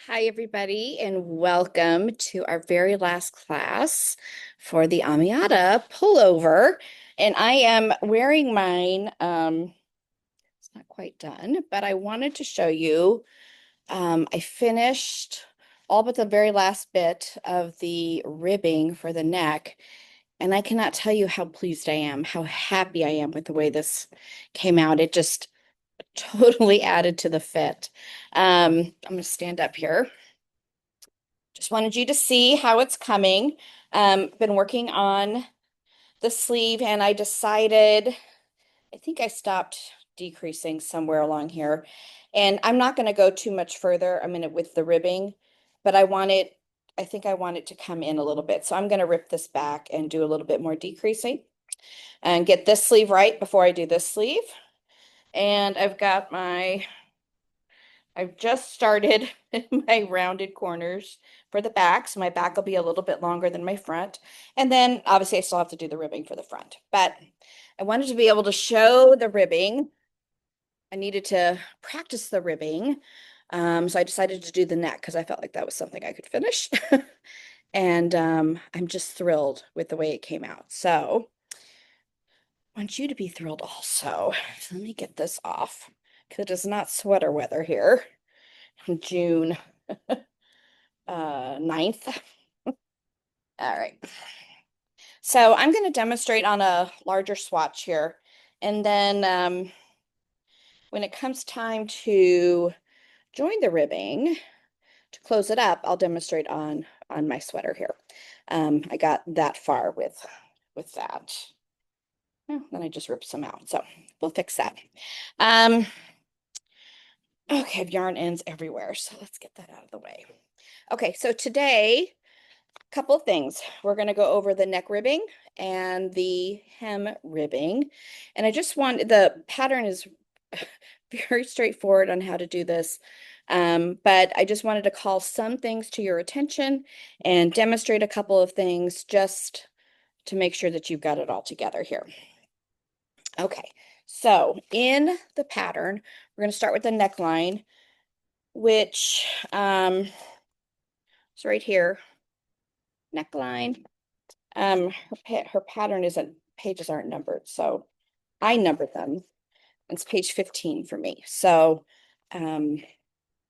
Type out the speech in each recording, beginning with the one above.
Hi, everybody, and welcome to our very last class for the Amiata pullover. And I am wearing mine. It's not quite done, but I wanted to show you. I finished all but the very last bit of the ribbing for the neck, and I cannot tell you how pleased I am, how happy I am with the way this came out. It just totally added to the fit. I'm going to stand up here. Just wanted you to see how it's coming. Been working on the sleeve and I decided, I think I stopped decreasing somewhere along here. And I'm not going to go too much further. I'm going to with the ribbing, but I think I want it to come in a little bit. So I'm going to rip this back and do a little bit more decreasing and get this sleeve right before I do this sleeve. And I've just started my rounded corners for the back, so my back will be a little bit longer than my front. And then obviously I still have to do the ribbing for the front, but I wanted to be able to show the ribbing. I needed to practice the ribbing. So I decided to do the neck because I felt like that was something I could finish. And I'm just thrilled with the way it came out. So I want you to be thrilled also. So let me get this off because it is not sweater weather here. June 9th. All right. So I'm going to demonstrate on a larger swatch here. And then when it comes time to join the ribbing, to close it up, I'll demonstrate on my sweater here. I got that far with that. Oh, then I just ripped some out. So we'll fix that. Um, okay, I have yarn ends everywhere. So let's get that out of the way. Okay, so today, couple of things. We're going to go over the neck ribbing and the hem ribbing. And I just want the pattern is very straightforward on how to do this. But I just wanted to call some things to your attention and demonstrate a couple of things just to make sure that you've got it all together here. Okay, so in the pattern, we're going to start with the neckline, which is right here. Neckline. Her pattern isn't, pages aren't numbered, so I numbered them. It's page 15 for me. So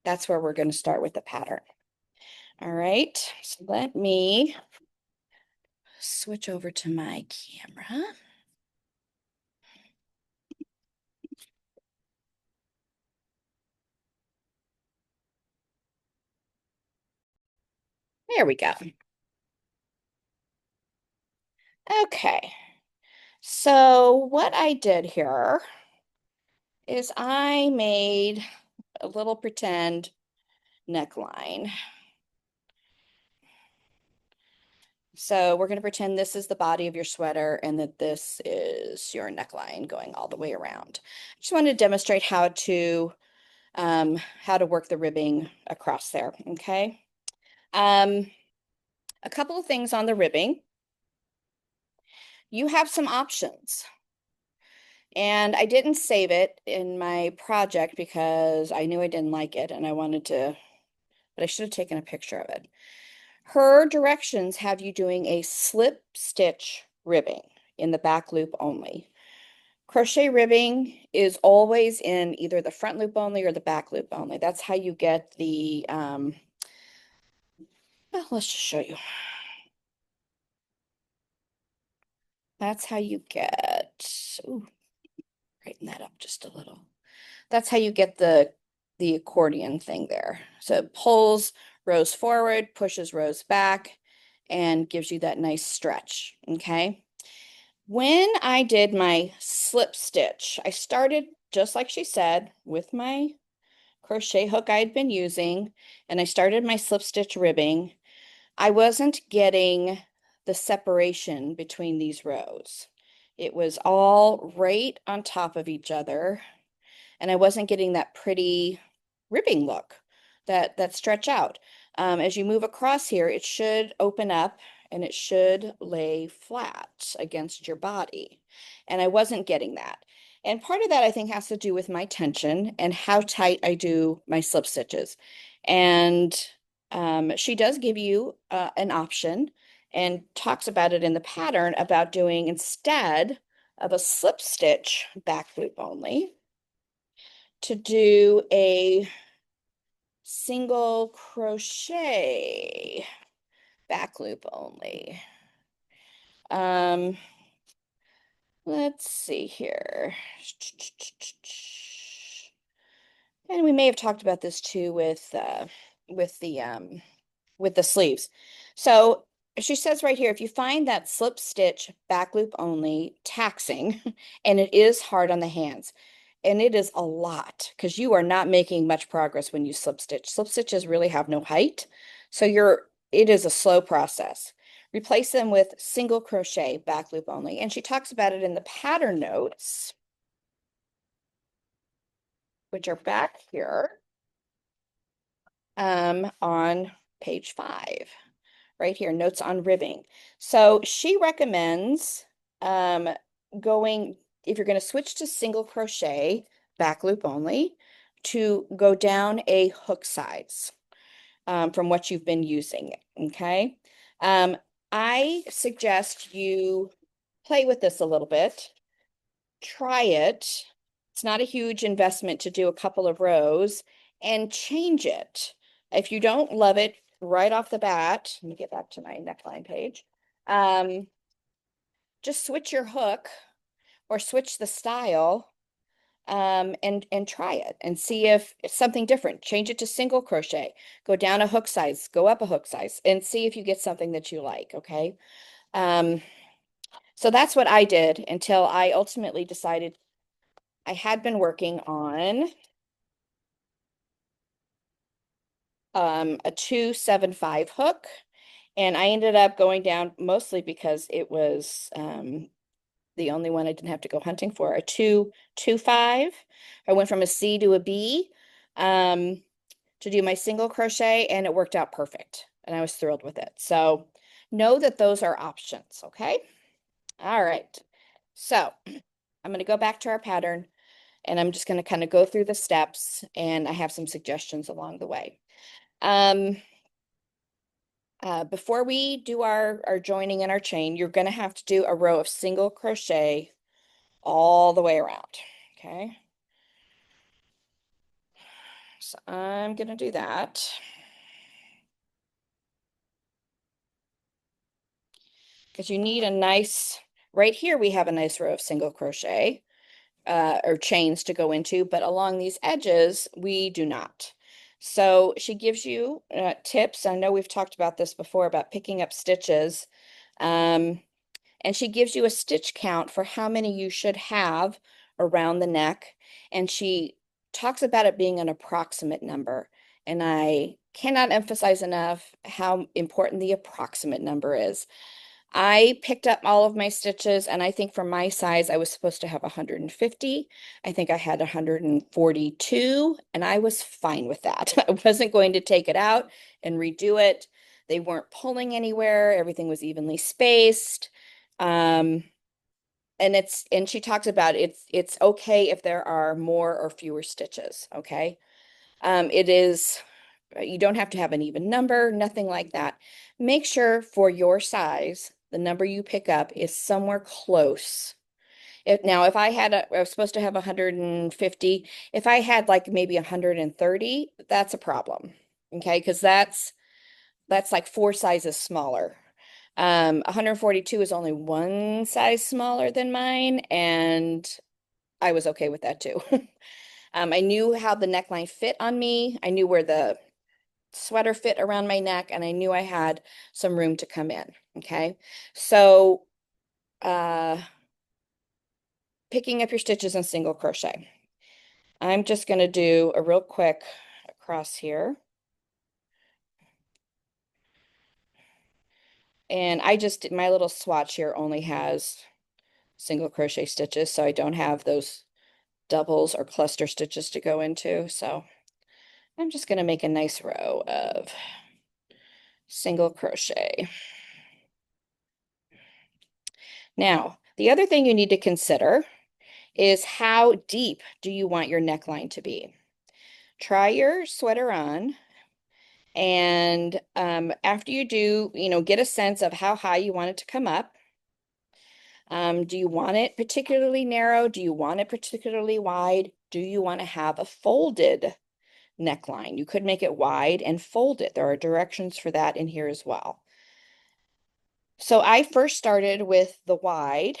that's where we're going to start with the pattern. All right, so let me switch over to my camera. There we go. Okay, so what I did here is I made a little pretend neckline. So we're going to pretend this is the body of your sweater and that this is your neckline going all the way around. I just want to demonstrate how to work the ribbing across there, okay? A couple of things on the ribbing. You have some options. And I didn't save it in my project because I knew I didn't like it and I wanted to, but I should have taken a picture of it. Her directions have you doing a slip stitch ribbing in the back loop only. Crochet ribbing is always in either the front loop only or the back loop only. That's how you get the, well, let's just show you. That's how you get, ooh, brighten that up just a little. That's how you get the accordion thing there. So it pulls rows forward, pushes rows back, and gives you that nice stretch, okay? When I did my slip stitch, I started just like she said with my crochet hook I had been using, and I started my slip stitch ribbing. I wasn't getting the separation between these rows. It was all right on top of each other, and I wasn't getting that pretty ribbing look, that stretch out. As you move across here, it should open up and it should lay flat against your body. And I wasn't getting that. And part of that I think has to do with my tension and how tight I do my slip stitches. And she does give you an option and talks about it in the pattern about doing instead of a slip stitch back loop only, to do a single crochet back loop only. Um, let's see here. And we may have talked about this too with the sleeves. So she says right here, if you find that slip stitch back loop only taxing, and it is hard on the hands, and it is a lot because you are not making much progress when you slip stitch. Slip stitches really have no height, so it is a slow process. Replace them with single crochet back loop only. And she talks about it in the pattern notes, which are back here on page 5. Right here, notes on ribbing. So she recommends um, going, if you're going to switch to single crochet, back loop only, to go down a hook size from what you've been using, okay? Um, I suggest you play with this a little bit. Try it. It's not a huge investment to do a couple of rows and change it. If you don't love it right off the bat, let me get back to my neckline page. Um, just switch your hook or switch the style and try it and see if it's something different. Change it to single crochet, go down a hook size, go up a hook size, and see if you get something that you like, okay? Um, so that's what I did until I ultimately decided I had been working on a 275 hook, and I ended up going down mostly because it was the only one I didn't have to go hunting for, a 225. I went from a C to a B to do my single crochet, and it worked out perfect, and I was thrilled with it. So know that those are options, okay? All right. So I'm going to go back to our pattern, and I'm just going to kind of go through the steps, and I have some suggestions along the way. Before we do our joining and our chain, you're going to have to do a row of single crochet all the way around, okay? So I'm going to do that. Because you need a nice, right here we have a nice row of single crochet or chains to go into, but along these edges, we do not. So she gives you tips. I know we've talked about this before about picking up stitches. And she gives you a stitch count for how many you should have around the neck. And she talks about it being an approximate number. And I cannot emphasize enough how important the approximate number is. I picked up all of my stitches, and I think for my size, I was supposed to have 150. I think I had 142, and I was fine with that. I wasn't going to take it out and redo it. They weren't pulling anywhere. Everything was evenly spaced. Um, and she talks about it's okay if there are more or fewer stitches, okay? It is you don't have to have an even number, nothing like that. Make sure for your size, the number you pick up is somewhere close. If I was supposed to have 150, if I had like maybe 130, that's a problem. Okay, because that's like 4 sizes smaller. 142 is only one size smaller than mine, and I was okay with that too. I knew how the neckline fit on me. I knew where the sweater fit around my neck, and I knew I had some room to come in. Okay. So picking up your stitches in single crochet. I'm just going to do a real quick across here. And my little swatch here only has single crochet stitches, so I don't have those doubles or cluster stitches to go into. So I'm just going to make a nice row of single crochet. Now, the other thing you need to consider is how deep do you want your neckline to be? Try your sweater on And after you do, get a sense of how high you want it to come up. Do you want it particularly narrow? Do you want it particularly wide? Do you want to have a folded neckline? You could make it wide and fold it. There are directions for that in here as well. So I first started with the wide,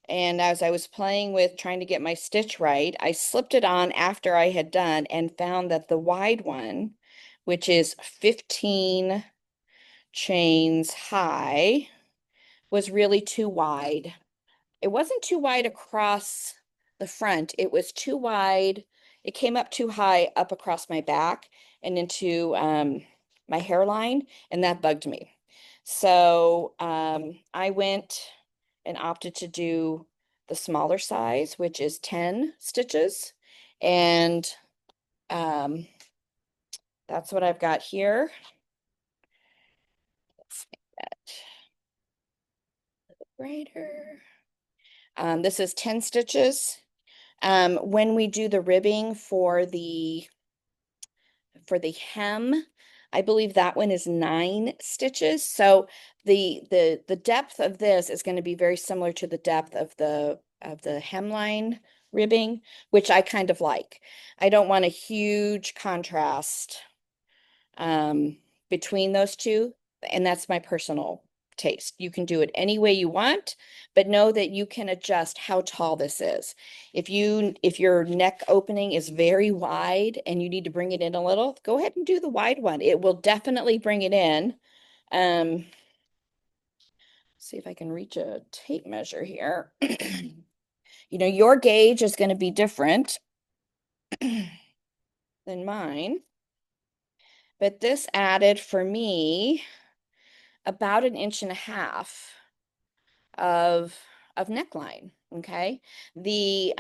and as I was playing with trying to get my stitch right, I slipped it on after I had done and found that the wide one, which is 15 chains high, was really too wide. It wasn't too wide across the front. It was too wide. It came up too high up across my back and into my hairline, and that bugged me. So I went and opted to do the smaller size, which is 10 stitches. And um, that's what I've got here. Let's make that a little brighter. This is 10 stitches. When we do the ribbing for the hem, I believe that one is 9 stitches. So the depth of this is going to be very similar to the depth of the hemline ribbing, which I kind of like. I don't want a huge contrast between those two, and that's my personal taste. You can do it any way you want, but know that you can adjust how tall this is. If your neck opening is very wide and you need to bring it in a little, go ahead and do the wide one. It will definitely bring it in. See if I can reach a tape measure here. Your gauge is going to be different than mine, but this added for me about 1.5 inches of neckline. Okay. The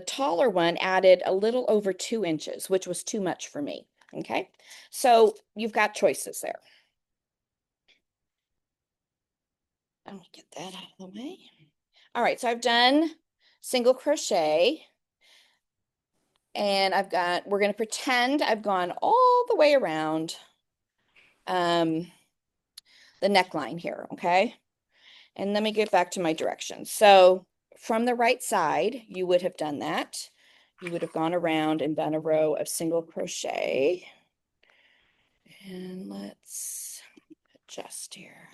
taller one added a little over 2 inches, which was too much for me. Okay. So you've got choices there. I'll get that out of the way. All right. So I've done single crochet, and we're going to pretend I've gone all the way around the neckline here. Okay. And let me get back to my directions. So from the right side, you would have done that. You would have gone around and done a row of single crochet. And let's adjust here.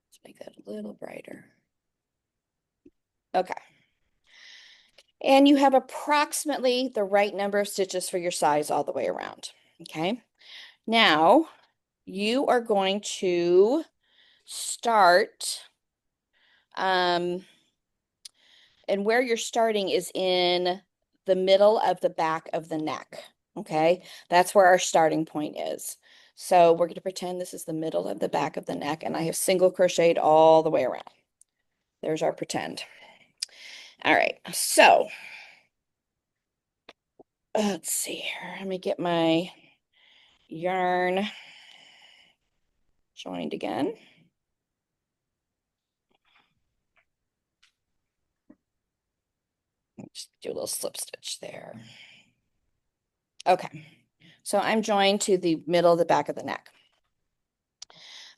Let's make that a little brighter. Okay. And you have approximately the right number of stitches for your size all the way around. Okay. Now you are going to start, and where you're starting is in the middle of the back of the neck. Okay, that's where our starting point is. So we're going to pretend this is the middle of the back of the neck, and I have single crocheted all the way around. There's our pretend. All right, so let's see here. Let me get my yarn joined again. Just do a little slip stitch there. Okay, so I'm joined to the middle of the back of the neck.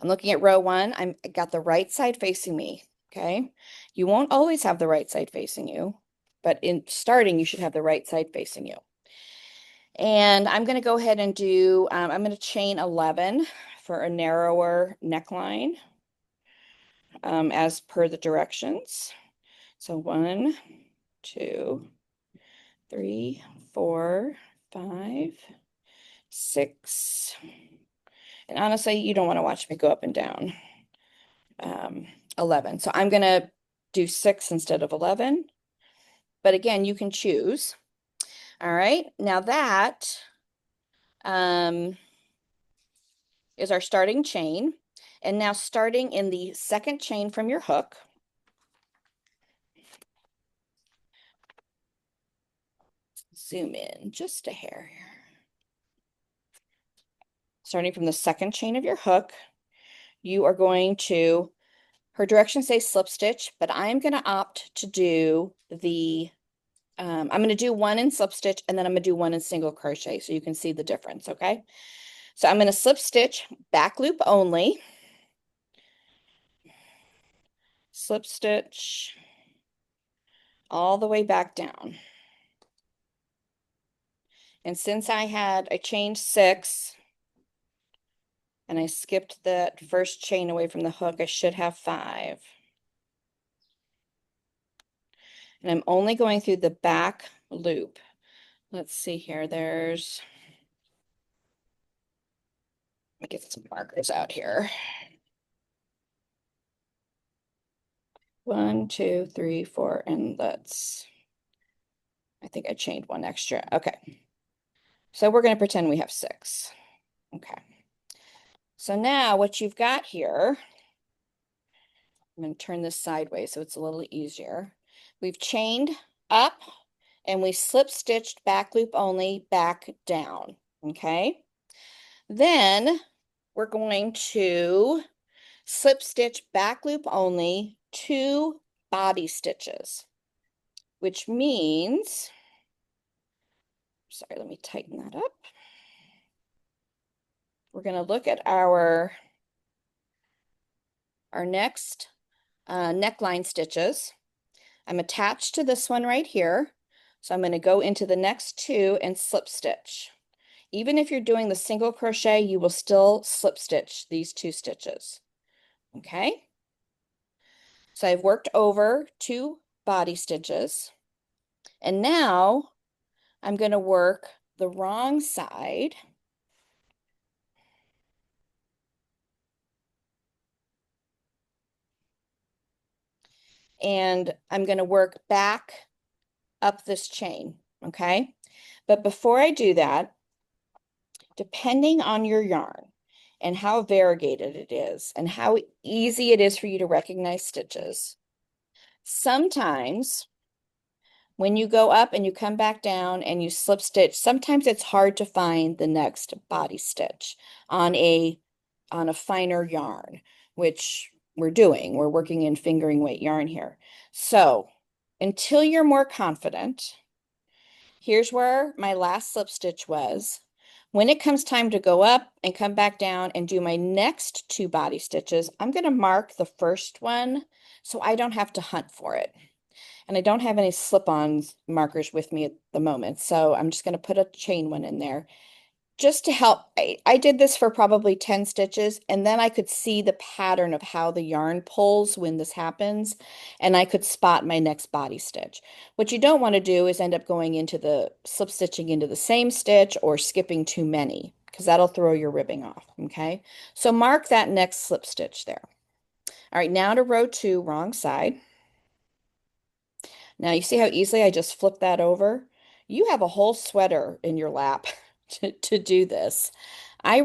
I'm looking at row 1. I got the right side facing me. Okay. You won't always have the right side facing you, but in starting, you should have the right side facing you. And I'm going to go ahead and do, I'm going to chain 11 for a narrower neckline as per the directions. So 1, 2, 3, 4, 5, 6. And honestly, you don't want to watch me go up and down. 11. So I'm going to do 6 instead of 11. But again, you can choose. All right. Now that is our starting chain. And now starting in the second chain from your hook, zoom in just a hair here. Starting from the second chain of your hook, you are going to, her directions say slip stitch, but I'm going to opt to do the I'm going to do one in slip stitch and then I'm going to do one in single crochet so you can see the difference, okay? So I'm going to slip stitch back loop only, slip stitch all the way back down. And since I chained 6 and I skipped that first chain away from the hook, I should have 5. And I'm only going through the back loop. Let's see here. Let me get some markers out here. 1, 2, 3, 4, and I think I chained 1 extra. Okay. So we're going to pretend we have 6. Okay. So now what you've got here, I'm going to turn this sideways so it's a little easier. We've chained up and we slip stitched back loop only back down. Okay. Then we're going to slip stitch back loop only 2 body stitches, which means, sorry, let me tighten that up. We're going to look at our next neckline stitches. I'm attached to this one right here. So I'm going to go into the next 2 and slip stitch. Even if you're doing the single crochet, you will still slip stitch these 2 stitches. Okay. So I've worked over 2 body stitches. And now I'm going to work the wrong side. And I'm going to work back up this chain, okay? But before I do that, depending on your yarn and how variegated it is and how easy it is for you to recognize stitches, sometimes when you go up and you come back down and you slip stitch, sometimes it's hard to find the next body stitch on a finer yarn, which we're doing. We're working in fingering weight yarn here. So until you're more confident, here's where my last slip stitch was. When it comes time to go up and come back down and do my next 2 body stitches, I'm going to mark the first one so I don't have to hunt for it. And I don't have any slip-on markers with me at the moment, so I'm just going to put a chain one in there just to help. I did this for probably 10 stitches, and then I could see the pattern of how the yarn pulls when this happens, and I could spot my next body stitch. What you don't want to do is end up going into the slip stitching into the same stitch or skipping too many, because that'll throw your ribbing off, okay? So mark that next slip stitch there. All right, now to row 2, wrong side. Now you see how easily I just flipped that over? You have a whole sweater in your lap to do this. I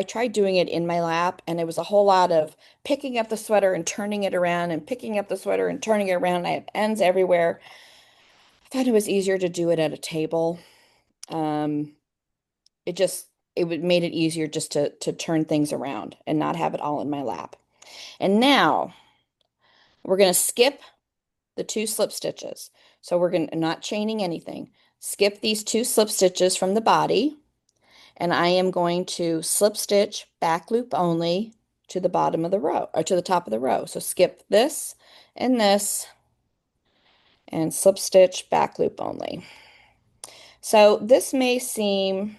tried doing it in my lap and it was a whole lot of picking up the sweater and turning it around and picking up the sweater and turning it around. I have ends everywhere. I thought it was easier to do it at a table. Um, it just, made it easier just to turn things around and not have it all in my lap. And now we're going to skip the 2 slip stitches. So we're going to not chaining anything. Skip these 2 slip stitches from the body, and I am going to slip stitch back loop only to the bottom of the row or to the top of the row. So skip this and slip stitch back loop only. So this may seem,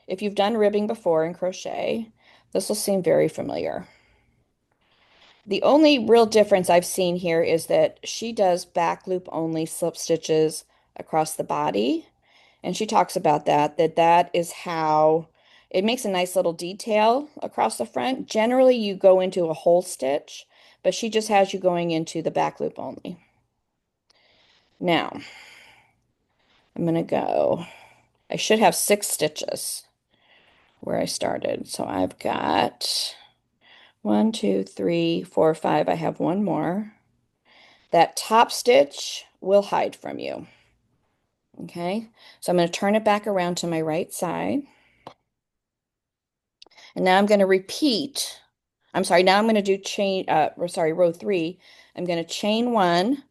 if you've done ribbing before in crochet, this will seem very familiar. The only real difference I've seen here is that she does back loop only slip stitches across the body. And she talks about that is how it makes a nice little detail across the front. Generally, you go into a whole stitch, but she just has you going into the back loop only. Now, I'm going to go, I should have 6 stitches where I started. So I've got 1, 2, 3, 4, 5. I have one more. That top stitch will hide from you. Okay, so I'm going to turn it back around to my right side. And now I'm going to repeat. I'm sorry, now I'm going to do row 3. I'm going to chain 1,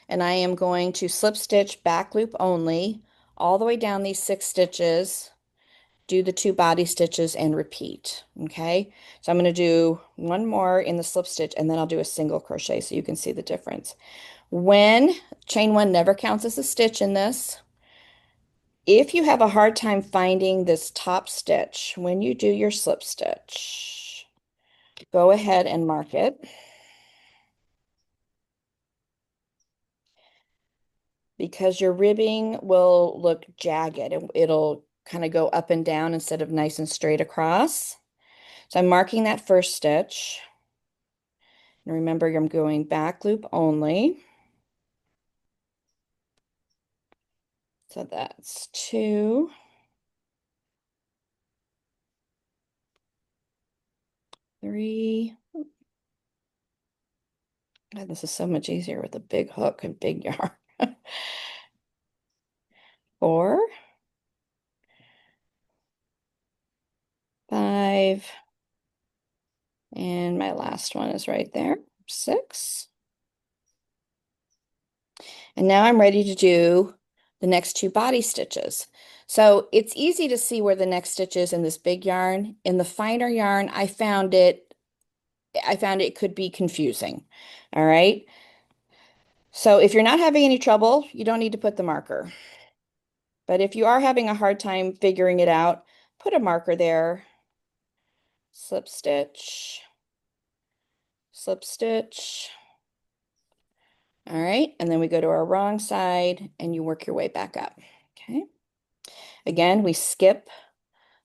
and I am going to slip stitch back loop only all the way down these 6 stitches, do the 2 body stitches and repeat. Okay, so I'm going to do one more in the slip stitch and then I'll do a single crochet so you can see the difference. When chain one never counts as a stitch in this. If you have a hard time finding this top stitch when you do your slip stitch, go ahead and mark it because your ribbing will look jagged. It'll kind of go up and down instead of nice and straight across. So I'm marking that first stitch. And remember, I'm going back loop only. So that's 2, 3. God, this is so much easier with a big hook and big yarn. 4, 5, and my last one is right there, 6. And now I'm ready to do the next 2 body stitches. So it's easy to see where the next stitch is in this big yarn. In the finer yarn, I found it could be confusing. All right. So if you're not having any trouble, you don't need to put the marker. But if you are having a hard time figuring it out, put a marker there, slip stitch, slip stitch. All right, and then we go to our wrong side and you work your way back up. Okay. Again, we skip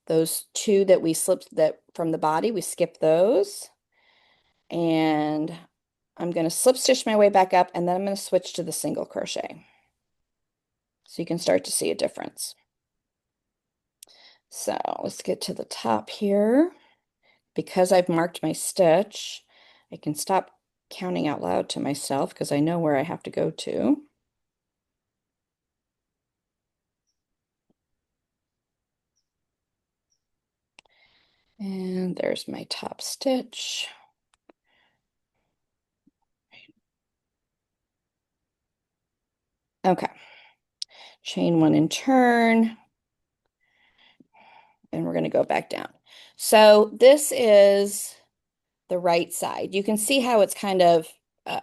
those 2 that we slipped that from the body, we skip those. And I'm going to slip stitch my way back up and then I'm going to switch to the single crochet. So you can start to see a difference. So let's get to the top here. Because I've marked my stitch, I can stop counting out loud to myself because I know where I have to go to. And there's my top stitch. Okay. Chain 1 and turn. And we're going to go back down. So this is the right side. You can see how it's kind of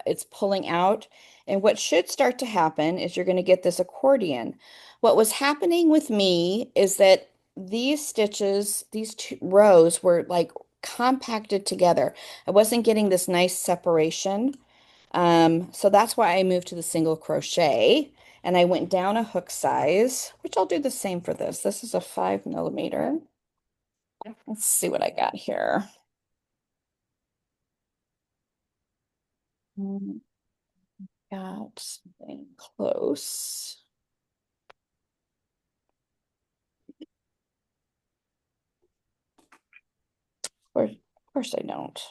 it's pulling out. And what should start to happen is you're going to get this accordion. What was happening with me is that these stitches, these 2 rows were like compacted together. I wasn't getting this nice separation. So that's why I moved to the single crochet and I went down a hook size, which I'll do the same for this. This is a 5 millimeter. Let's see what I got here. Mm, Got something close. Of course I don't.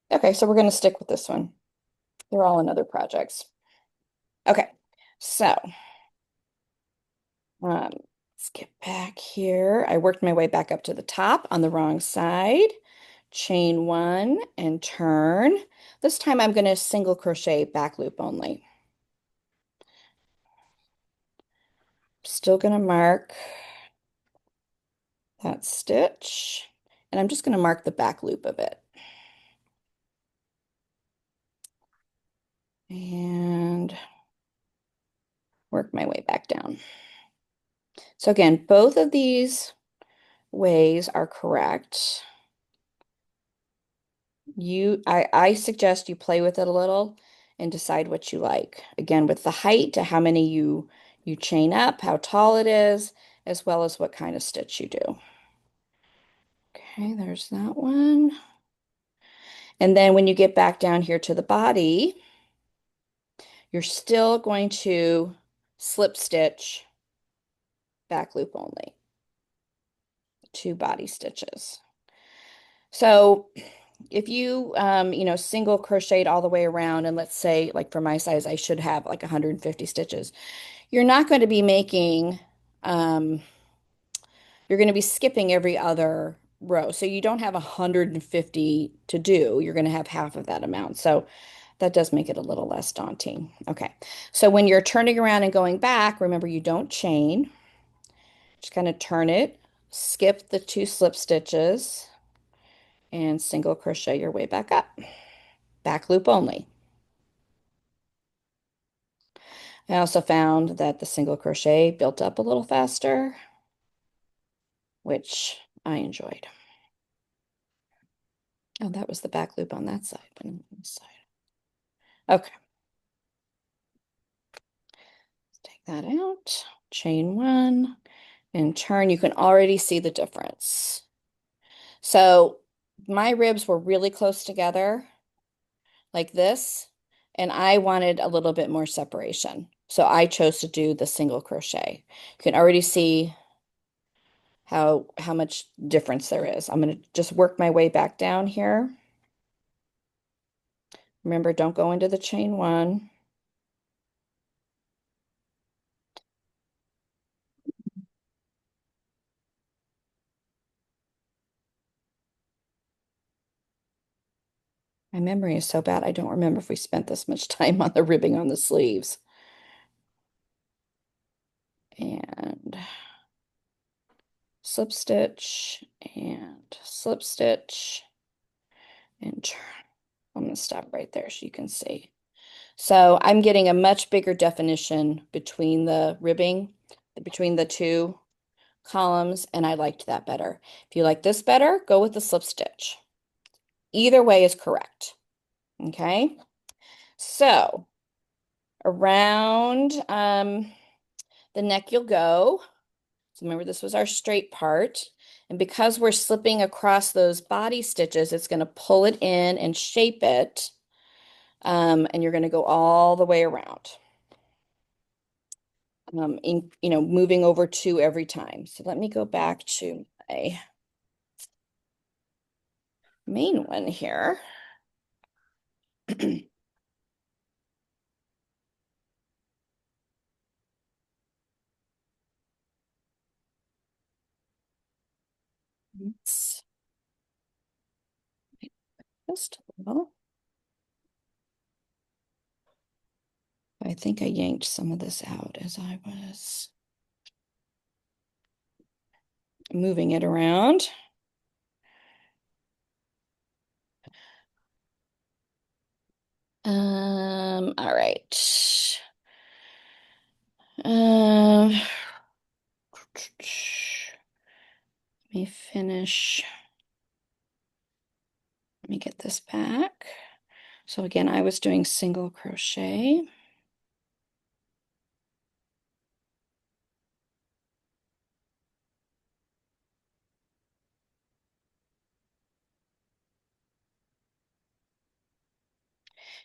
Okay, so we're going to stick with this one. They're all in other projects. Okay, so let's get back here. I worked my way back up to the top on the wrong side. Chain 1 and turn. This time I'm going to single crochet back loop only. Still going to mark that stitch, and I'm just going to mark the back loop of it. And work my way back down. So again, both of these ways are correct. I suggest you play with it a little and decide what you like. Again, with the height to how many you chain up, how tall it is, as well as what kind of stitch you do. Okay, there's that one. And then when you get back down here to the body, you're still going to slip stitch back loop only, 2 body stitches. So if you single crocheted all the way around, and let's say like for my size I should have like 150 stitches, you're not going to be making you're going to be skipping every other row, so you don't have 150 to do. You're going to have half of that amount. So That does make it a little less daunting. Okay. So when you're turning around and going back, remember you don't chain. Just kind of turn it, skip the two slip stitches, and single crochet your way back up. Back loop only. I also found that the single crochet built up a little faster, which I enjoyed. Oh, that was the back loop on that side, but on this side. Okay, take that out, chain one, and turn. You can already see the difference. So my ribs were really close together, like this, and I wanted a little bit more separation. So I chose to do the single crochet. You can already see how much difference there is. I'm going to just work my way back down here. Remember, don't go into the chain one. My memory is so bad, I don't remember if we spent this much time on the ribbing on the sleeves. And slip stitch and slip stitch and turn. I'm going to stop right there so you can see. So I'm getting a much bigger definition between the ribbing, between the two columns, and I liked that better. If you like this better, go with the slip stitch. Either way is correct. Okay. So around the neck you'll go. So remember, this was our straight part. And because we're slipping across those body stitches, it's going to pull it in and shape it. And you're going to go all the way around. Moving over two every time. So let me go back to my main one here. It's just a little. I think I yanked some of this out as I was moving it around. All right. Let me finish. Let me get this back. So again, I was doing single crochet.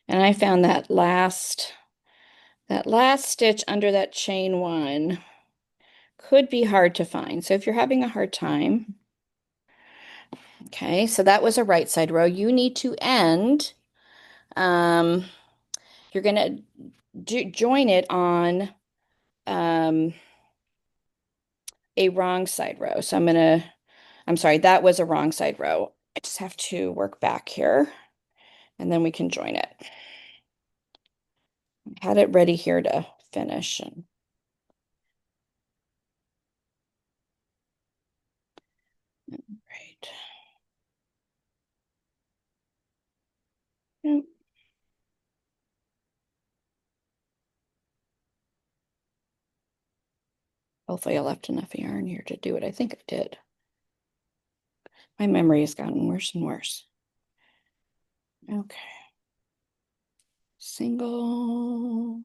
And I found that last stitch under that chain one could be hard to find. So if you're having a hard time, okay, so that was a right side row. You need to end, you're gonna join it on a wrong side row. So I'm sorry, that was a wrong side row. I just have to work back here and then we can join it. I had it ready here to finish. Right. Yep. Hopefully I left enough yarn here to do it. I think I did. My memory has gotten worse and worse. Okay. Single.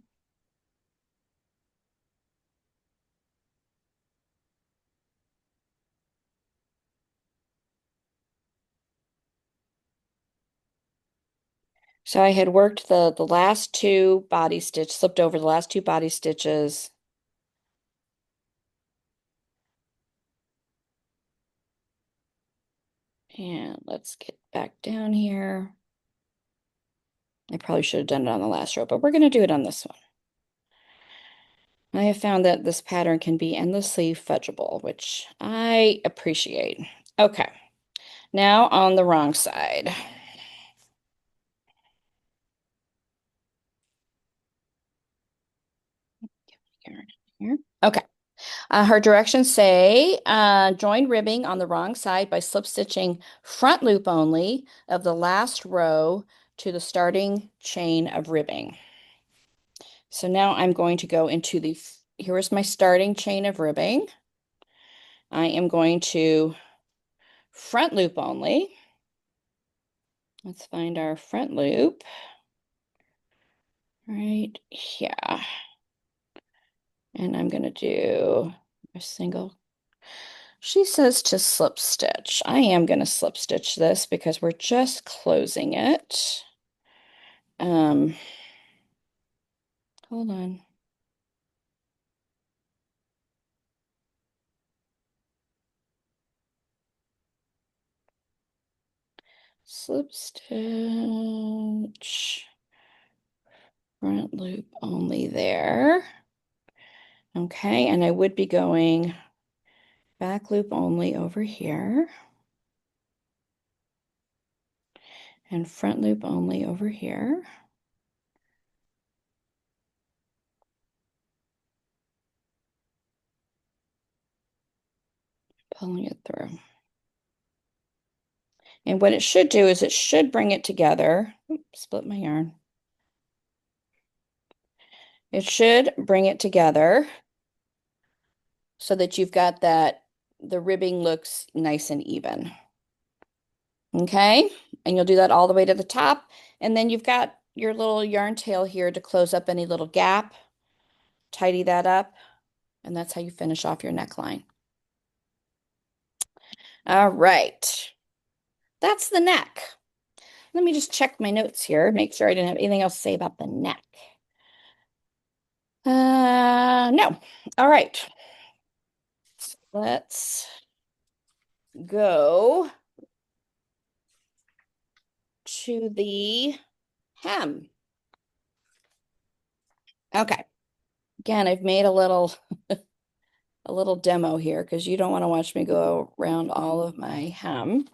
So I had worked the last two body stitch, slipped over the last two body stitches. And let's get back down here. I probably should have done it on the last row, but we're going to do it on this one. I have found that this pattern can be endlessly fudgeable, which I appreciate. Okay, now on the wrong side. yarn here. Okay. Her directions say join ribbing on the wrong side by slip stitching front loop only of the last row to the starting chain of ribbing. So now I'm going to go into here is my starting chain of ribbing. I am going to front loop only. Let's find our front loop right here. And I'm going to do a single. She says to slip stitch. I am going to slip stitch this because we're just closing it. Hold on. Slip stitch, front loop only there. Okay, and I would be going back loop only over here and front loop only over here. Pulling it through. And what it should do is it should bring it together. Oops, split my yarn. It should bring it together so that you've got the ribbing looks nice and even. Okay, and you'll do that all the way to the top. And then you've got your little yarn tail here to close up any little gap, tidy that up, and that's how you finish off your neckline. All right, that's the neck. Let me just check my notes here, make sure I didn't have anything else to say about the neck. No. All right. Let's go to the hem. Okay. Again, I've made a little demo here because you don't want to watch me go around all of my hem.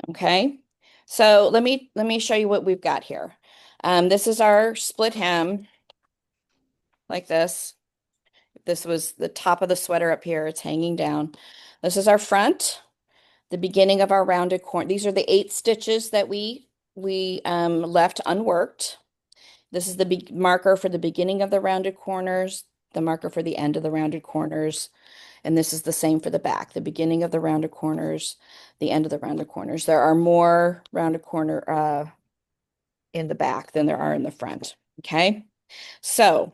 Okay. So let me show you what we've got here. This is our split hem like this. This was the top of the sweater up here. It's hanging down. This is our front, the beginning of our rounded corner. These are the 8 stitches that we left unworked. This is the marker for the beginning of the rounded corners, the marker for the end of the rounded corners, and this is the same for the back, the beginning of the rounded corners, the end of the rounded corners. There are more rounded corner in the back than there are in the front. Okay, so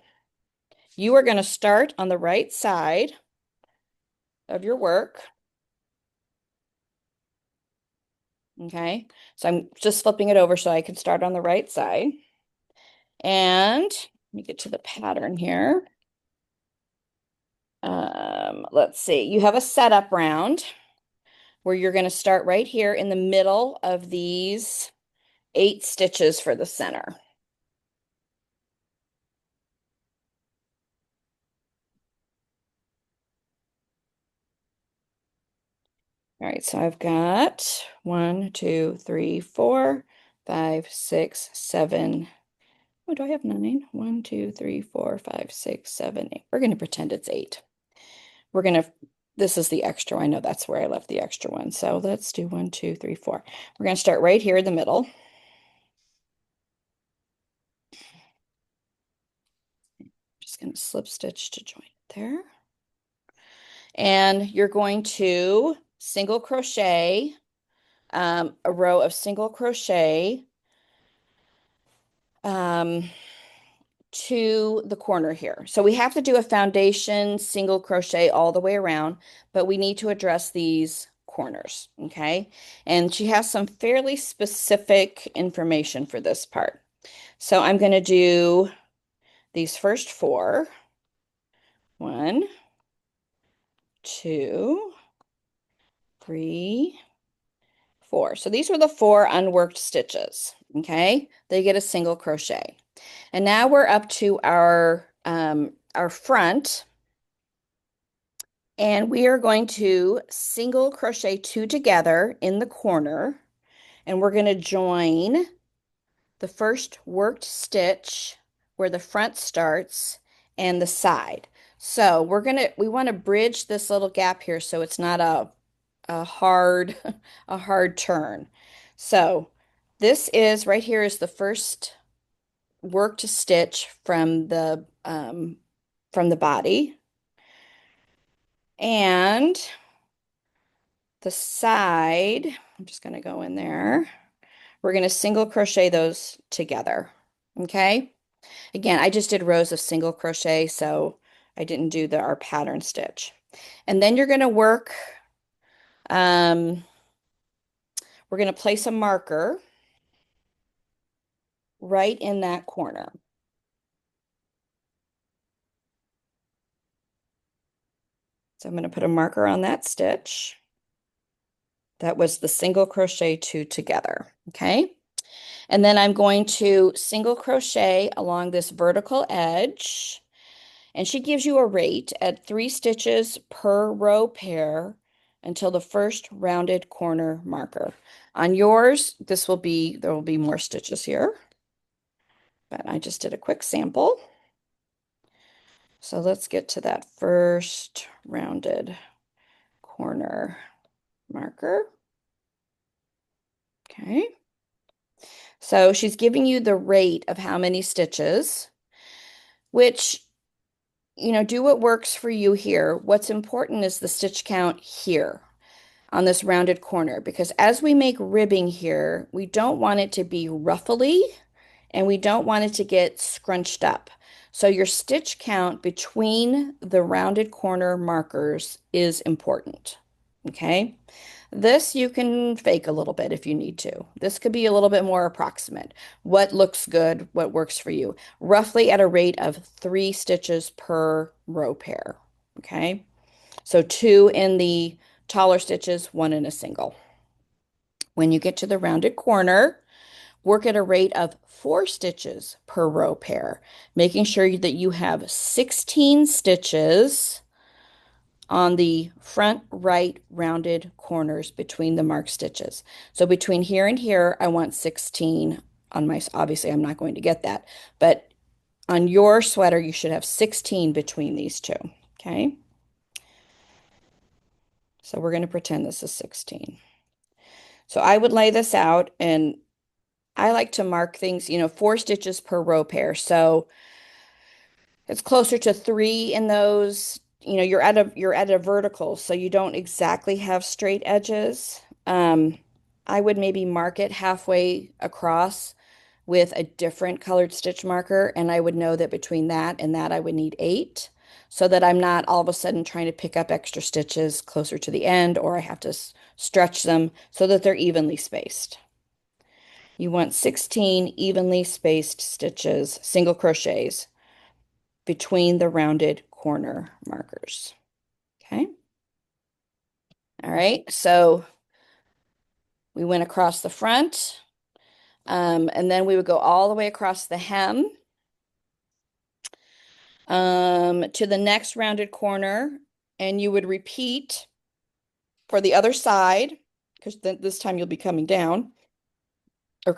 you are going to start on the right side of your work. Okay, so I'm just flipping it over so I can start on the right side. And let me get to the pattern here. Let's see, you have a setup round where you're going to start right here in the middle of these 8 stitches for the center. All right, so I've got 1, 2, 3, 4, 5, 6, 7. Oh, do I have 9? 1, 2, 3, 4, 5, 6, 7, 8. We're going to pretend it's 8. This is the extra. I know that's where I left the extra one. So let's do 1, 2, 3, 4. We're going to start right here in the middle. Just going to slip stitch to join it there. And you're going to single crochet, a row of single crochet to the corner here. So we have to do a foundation single crochet all the way around, but we need to address these corners, okay? And she has some fairly specific information for this part. So I'm going to do these first 4. 1, 2, 3, 4. So these were the 4 unworked stitches, okay? They get a single crochet. And now we're up to our front, and we are going to single crochet 2 together in the corner, and we're going to join the first worked stitch where the front starts and the side. So we want to bridge this little gap here so it's not a hard a hard turn. So this is right here is the first work to stitch from the body, and the side, I'm just going to go in there. We're going to single crochet those together. Okay. Again, I just did rows of single crochet, so I didn't do our pattern stitch. And then you're going to work, um, we're going to place a marker right in that corner. So I'm going to put a marker on that stitch. That was the single crochet two together. Okay. And then I'm going to single crochet along this vertical edge. And she gives you a rate at 3 stitches per row pair until the first rounded corner marker. On yours, there will be more stitches here, but I just did a quick sample. So let's get to that first rounded corner marker. Okay. So she's giving you the rate of how many stitches, which, do what works for you here. What's important is the stitch count here on this rounded corner, because as we make ribbing here, we don't want it to be ruffly and we don't want it to get scrunched up. So your stitch count between the rounded corner markers is important. Okay. This you can fake a little bit if you need to. This could be a little bit more approximate. What looks good, what works for you. Roughly at a rate of 3 stitches per row pair. Okay. So 2 in the taller stitches, 1 in a single. When you get to the rounded corner, work at a rate of 4 stitches per row pair, making sure that you have 16 stitches on the front right rounded corners between the marked stitches. So between here and here, I want 16 on my, obviously I'm not going to get that, but on your sweater, you should have 16 between these two. Okay. So we're going to pretend this is 16. So I would lay this out, and I like to mark things, 4 stitches per row pair. So it's closer to 3 in those. You're at a vertical, so you don't exactly have straight edges. I would maybe mark it halfway across with a different colored stitch marker, and I would know that between that and that I would need 8, so that I'm not all of a sudden trying to pick up extra stitches closer to the end, or I have to stretch them so that they're evenly spaced. You want 16 evenly spaced stitches, single crochets, between the rounded corner markers. Okay. All right. So we went across the front, and then we would go all the way across the hem, to the next rounded corner, and you would repeat for the other side, because this time you'll be coming down, or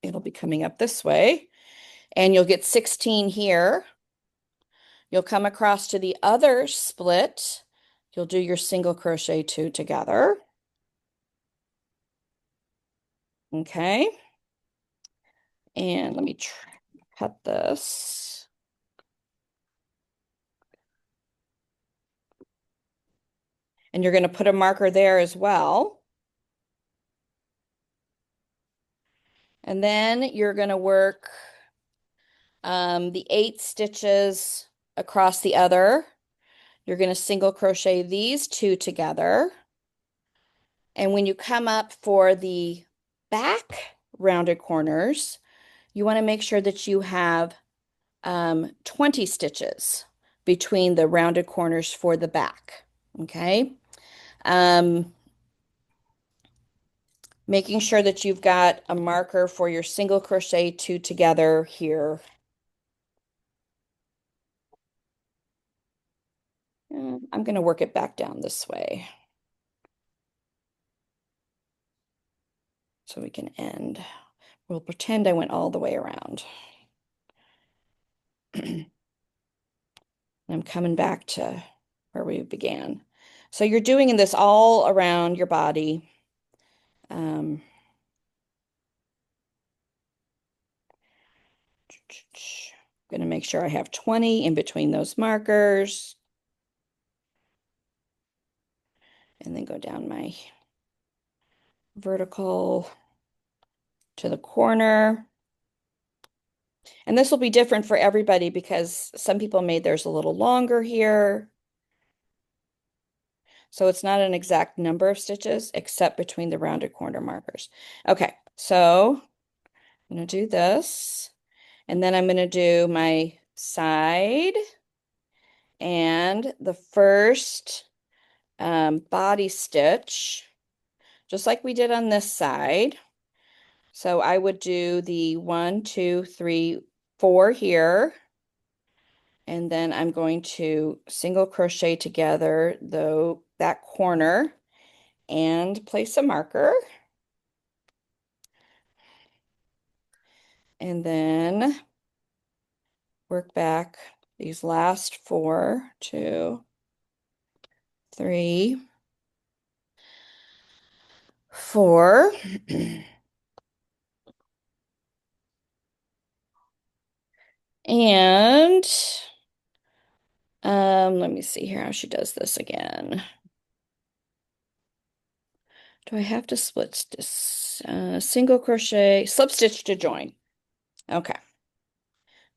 it'll be coming up this way, and you'll get 16 here. You'll come across to the other split. You'll do your single crochet 2 together. Okay. And let me cut this. And you're going to put a marker there as well. And then you're going to work the 8 stitches across the other. You're going to single crochet these 2 together. And when you come up for the back rounded corners, you want to make sure that you have 20 stitches between the rounded corners for the back. Okay. Making sure that you've got a marker for your single crochet 2 together here. I'm going to work it back down this way so we can end. We'll pretend I went all the way around. I'm coming back to where we began. So you're doing this all around your body. Um, I'm going to make sure I have 20 in between those markers. And then go down my vertical to the corner. And this will be different for everybody because some people made theirs a little longer here. So it's not an exact number of stitches except between the rounded corner markers. Okay, so I'm going to do this. And then I'm going to do my side and the first body stitch, just like we did on this side. So I would do the 1, 2, 3, 4 here. And then I'm going to single crochet together that corner and place a marker. And then work back these last 4, 2, 3, 4. And let me see here how she does this again. Do I have to split this? Single crochet, slip stitch to join. Okay.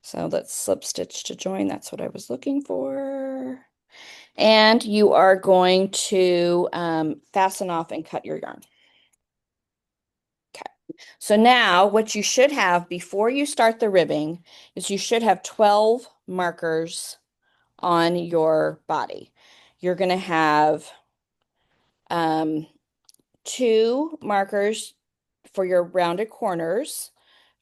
So let's slip stitch to join. That's what I was looking for. And you are going to fasten off and cut your yarn. Okay. So now what you should have before you start the ribbing is you should have 12 markers on your body. You're going to have um, 2 markers for your rounded corners,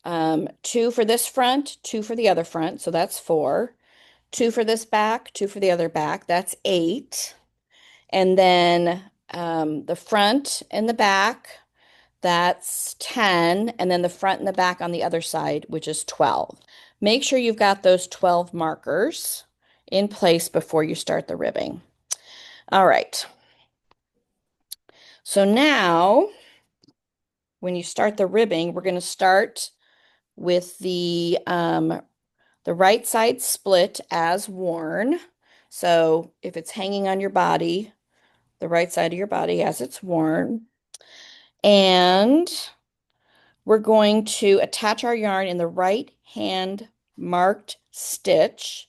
2 for this front, 2 for the other front, so that's 4. 2 for this back, 2 for the other back, that's 8. And then the front and the back, that's 10. And then the front and the back on the other side, which is 12. Make sure you've got those 12 markers in place before you start the ribbing. All right. So now, when you start the ribbing, we're going to start with the right side split as worn. So if it's hanging on your body, the right side of your body as it's worn. And we're going to attach our yarn in the right hand marked stitch,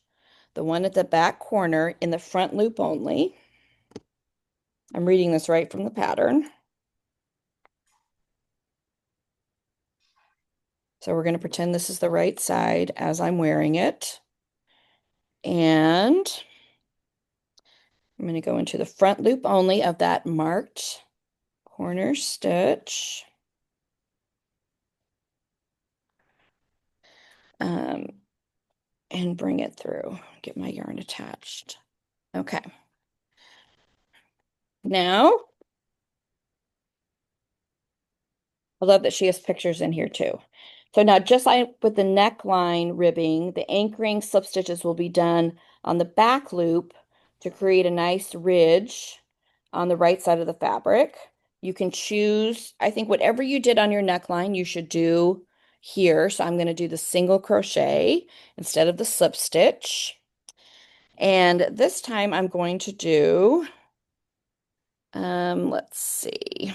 the one at the back corner in the front loop only. I'm reading this right from the pattern. So we're going to pretend this is the right side as I'm wearing it. And I'm going to go into the front loop only of that marked corner stitch. And bring it through, get my yarn attached. Okay. Now, I love that she has pictures in here too. So now, just like with the neckline ribbing, the anchoring slip stitches will be done on the back loop to create a nice ridge on the right side of the fabric. You can choose, I think whatever you did on your neckline, you should do here. So I'm going to do the single crochet instead of the slip stitch. And this time I'm going to do, let's see.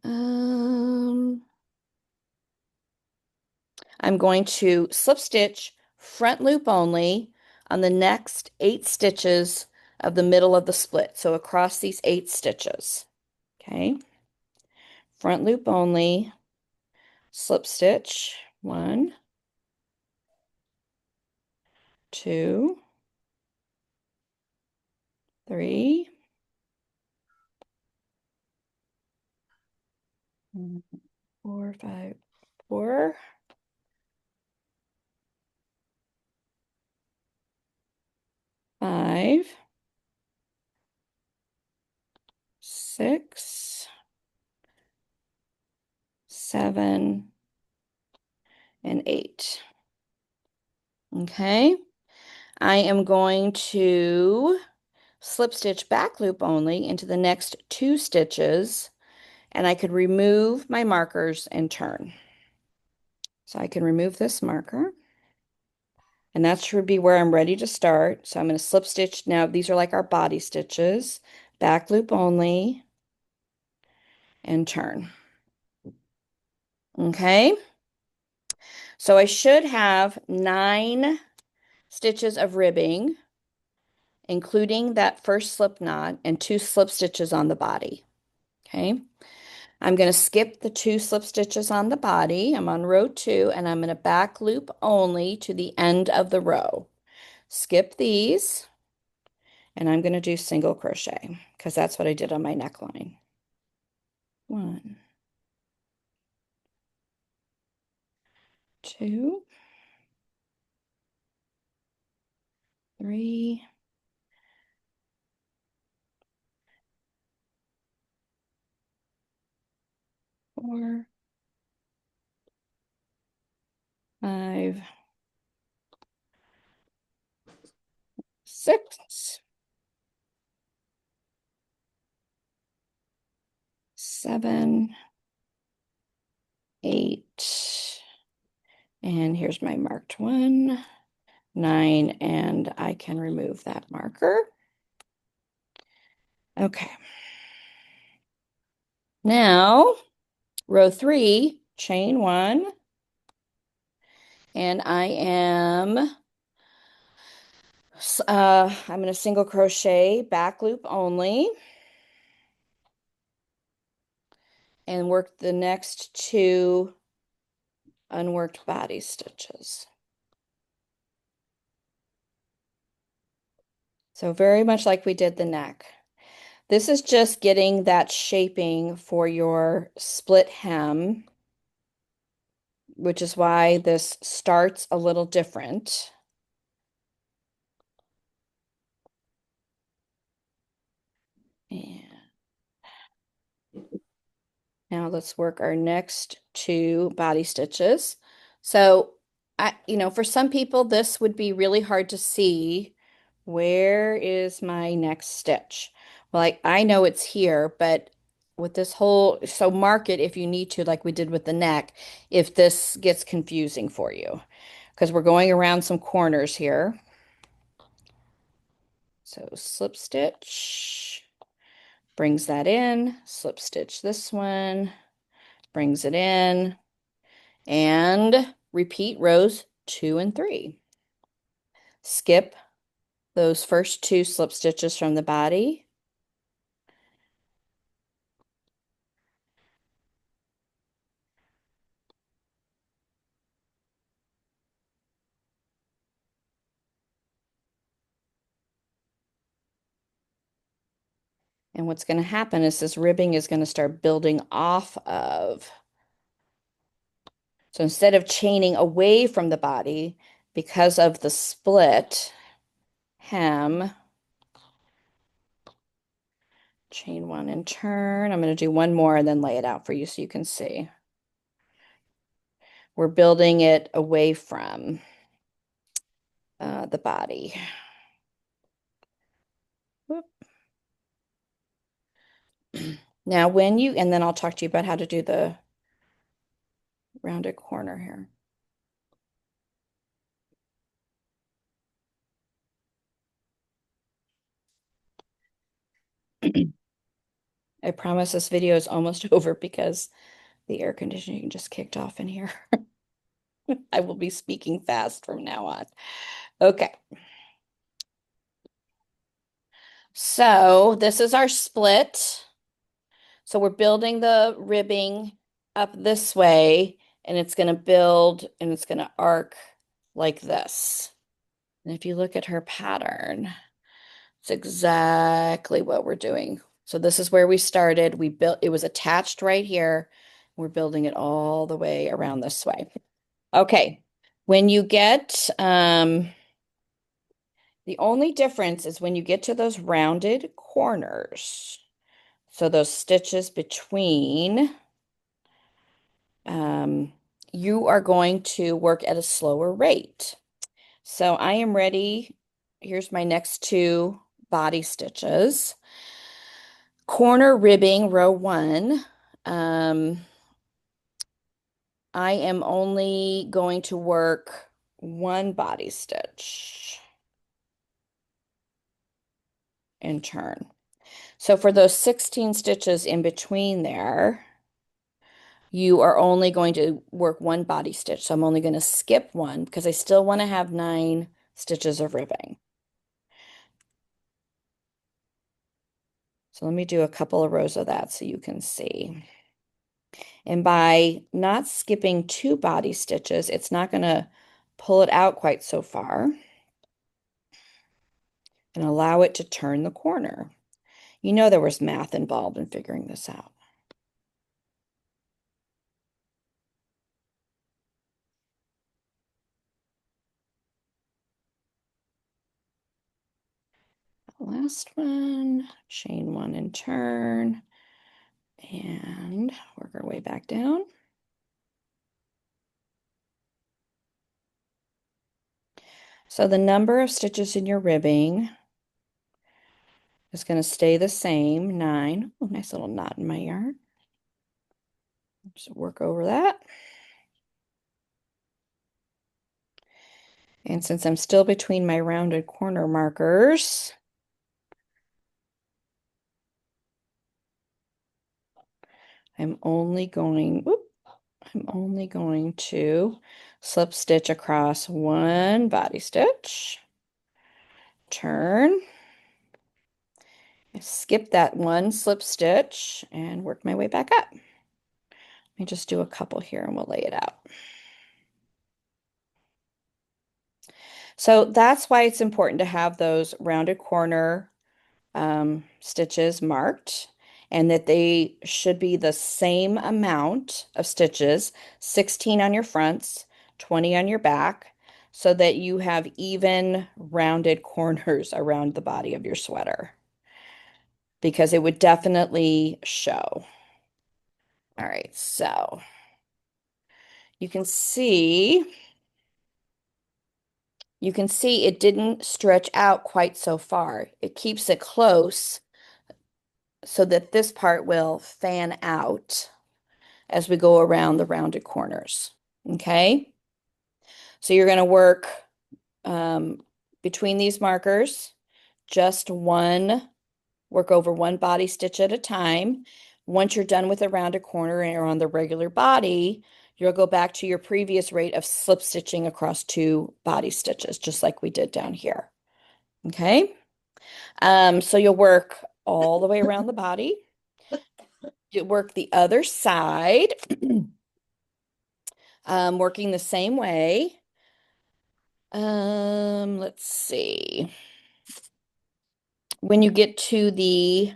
I'm going to slip stitch front loop only on the next 8 stitches of the middle of the split. So across these 8 stitches. Okay. Front loop only, slip stitch 1, 2, 3, 4, 5, 4, 5, 6, 7, and 8. Okay. I am going to slip stitch back loop only into the next two stitches, and I could remove my markers and turn. So I can remove this marker, and that should be where I'm ready to start. So I'm going to slip stitch. Now these are like our body stitches, back loop only, and turn. Okay. So I should have 9 stitches of ribbing, including that first slip knot and 2 slip stitches on the body. Okay. I'm going to skip the 2 slip stitches on the body. I'm on row 2, and I'm going to back loop only to the end of the row. Skip these, and I'm going to do single crochet because that's what I did on my neckline. 1, 2, 3, 4, 5, 6, 7, 8, and here's my marked one, 9, and I can remove that marker. Okay. Now, row 3, chain 1, and I'm going to single crochet back loop only and work the next 2 unworked body stitches. So very much like we did the neck. This is just getting that shaping for your split hem, which is why this starts a little different. And now let's work our next 2 body stitches. So for some people, this would be really hard to see. Where is my next stitch? Well, I know it's here, but with this whole, so mark it if you need to, like we did with the neck, if this gets confusing for you, because we're going around some corners here. So slip stitch brings that in, slip stitch this one, brings it in, and repeat rows 2 and 3. Skip those first 2 slip stitches from the body. And what's going to happen is this ribbing is going to start building off of. So instead of chaining away from the body, because of the split hem, chain 1 and turn. I'm going to do one more and then lay it out for you so you can see. We're building it away from the body. Whoop. Now and then I'll talk to you about how to do the rounded corner here. I promise this video is almost over because the air conditioning just kicked off in here. I will be speaking fast from now on. Okay. So this is our split. So we're building the ribbing up this way, and it's going to build and it's going to arc like this. And if you look at her pattern, it's exactly what we're doing. So this is where we started. We built, it was attached right here. We're building it all the way around this way. Okay. When you get, the only difference is when you get to those rounded corners. So those stitches between, you are going to work at a slower rate. So I am ready. Here's my next two body stitches. Corner ribbing, row one. Um, I am only going to work one body stitch and turn. So for those 16 stitches in between there, you are only going to work one body stitch. So I'm only going to skip one because I still want to have 9 stitches of ribbing. So let me do a couple of rows of that so you can see. And by not skipping 2 body stitches, it's not going to pull it out quite so far and allow it to turn the corner. You know there was math involved in figuring this out. Last one, chain 1 and turn, and work our way back down. So the number of stitches in your ribbing is going to stay the same, 9. Oh, nice little knot in my yarn. Just work over that. And since I'm still between my rounded corner markers, I'm only going to slip stitch across one body stitch, turn, skip that one slip stitch, and work my way back up. Let me just do a couple here and we'll lay it out. So that's why it's important to have those rounded corner stitches marked, and that they should be the same amount of stitches, 16 on your fronts, 20 on your back, so that you have even rounded corners around the body of your sweater, because it would definitely show. All right, so you can see it didn't stretch out quite so far. It keeps it close so that this part will fan out as we go around the rounded corners. Okay, so you're going to work between these markers, just work over one body stitch at a time. Once you're done with a rounded corner and you're on the regular body, you'll go back to your previous rate of slip stitching across 2 body stitches, just like we did down here. Okay, so you'll work all the way around the body. You work the other side, working the same way. Let's see. When you get to the,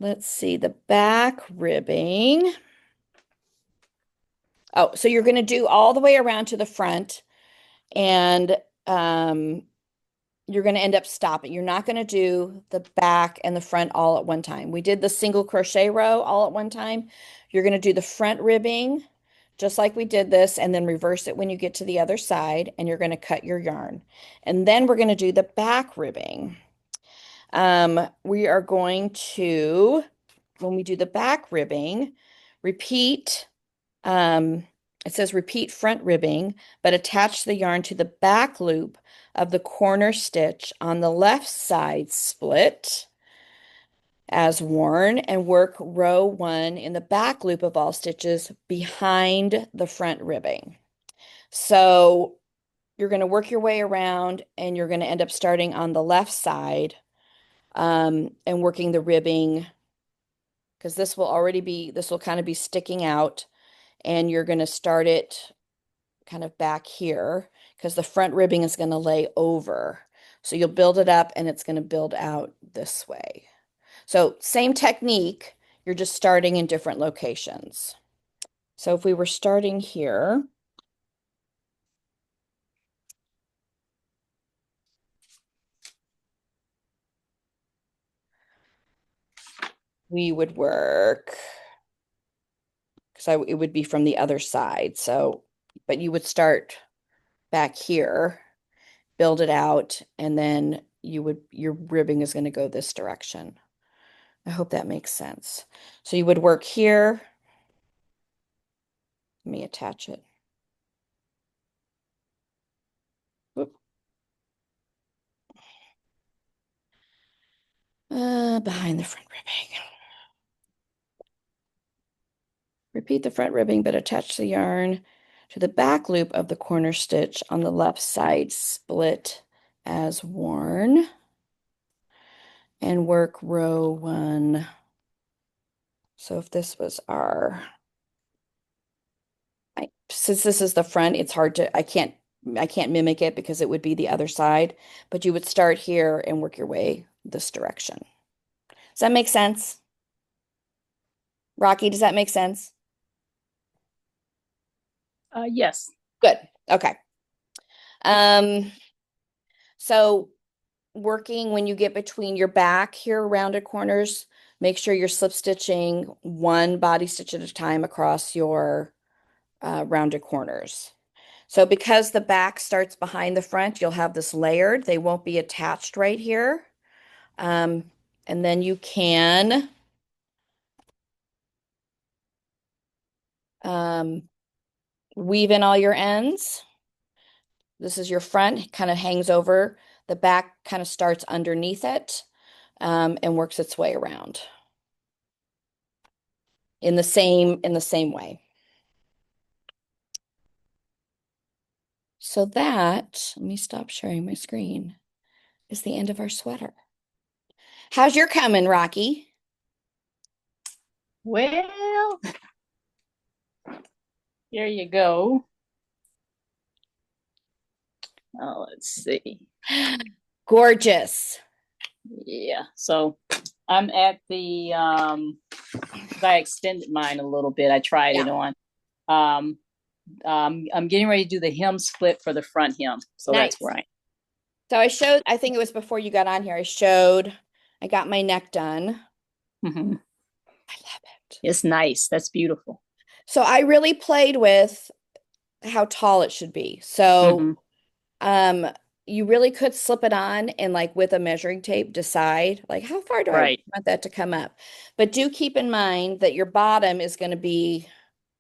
let's see, the back ribbing. Oh, so you're going to do all the way around to the front, and you're going to end up stopping. You're not going to do the back and the front all at one time. We did the single crochet row all at one time. You're going to do the front ribbing just like we did this, and then reverse it when you get to the other side, and you're going to cut your yarn. And then we're going to do the back ribbing. We are going to, when we do the back ribbing, repeat, it says repeat front ribbing, but attach the yarn to the back loop of the corner stitch on the left side split as worn, and work row 1 in the back loop of all stitches behind the front ribbing. So you're going to work your way around, and you're going to end up starting on the left side and working the ribbing, because this will kind of be sticking out, and you're going to start it kind of back here because the front ribbing is going to lay over. So you'll build it up and it's going to build out this way. So same technique, you're just starting in different locations. So if we were starting here, we would work, because it would be from the other side. So, but you would start back here build it out, and then your ribbing is going to go this direction. I hope that makes sense. So you would work here. Let me attach it. Whoop. Behind the front ribbing. Repeat the front ribbing, but attach the yarn to the back loop of the corner stitch on the left side, split as worn, and work row 1. So if this was since this is the front, it's hard to, I can't mimic it because it would be the other side, but you would start here and work your way this direction. Does that make sense? Rocky, does that make sense? Yes. Good. Okay. Um, so working when you get between your back here rounded corners, make sure you're slip stitching one body stitch at a time across your rounded corners. So because the back starts behind the front, you'll have this layered. They won't be attached right here. And then you can weave in all your ends. This is your front, kind of hangs over. The back kind of starts underneath it and works its way around in the same way. So that, let me stop sharing my screen, is the end of our sweater. How's your coming, Rocky? Well, here you go. Oh, let's see. Gorgeous. Yeah. So I'm at the I extended mine a little bit. I tried it Yeah. on. I'm getting ready to do the hem split for the front hem. So Nice. that's where So I think it was before you got on here, I got my neck done. Mhm. I love it. It's nice. That's beautiful. So I really played with how tall it should be. So Hmm. um you really could slip it on and like with a measuring tape decide like how far do I Right. want that to come up. But do keep in mind that your bottom is going to be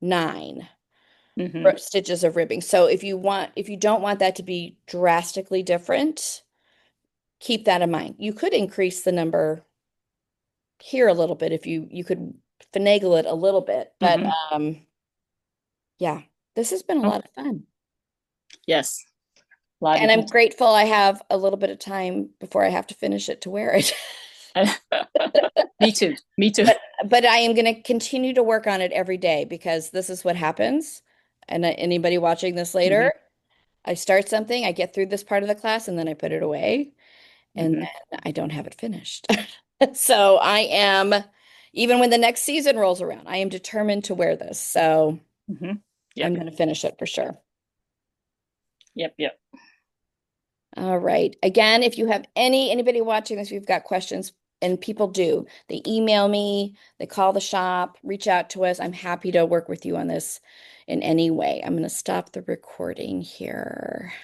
9 Hmm. stitches of ribbing. So if you don't want that to be drastically different, keep that in mind. You could increase the number here a little bit if you could finagle it a little bit, but Hmm. um yeah, this has been a Oh, lot of fun. yes. A lot of And I'm detail. grateful I have a little bit of time before I have to finish it to wear it. Me too. Me too. But I am going to continue to work on it every day because this is what happens. And anybody watching this Hmm. later, I start something, I get through this part of the class, and then I put it away, and Hmm. then I don't have it finished. So I am, even when the next season rolls around, I am determined to wear this. So Hmm. I'm Yep. going to finish it for sure. Yep. Yep. All right. Again, if you have anybody watching this, if you've got questions, and people do, they email me, they call the shop, reach out to us. I'm happy to work with you on this in any way. I'm going to stop the recording here.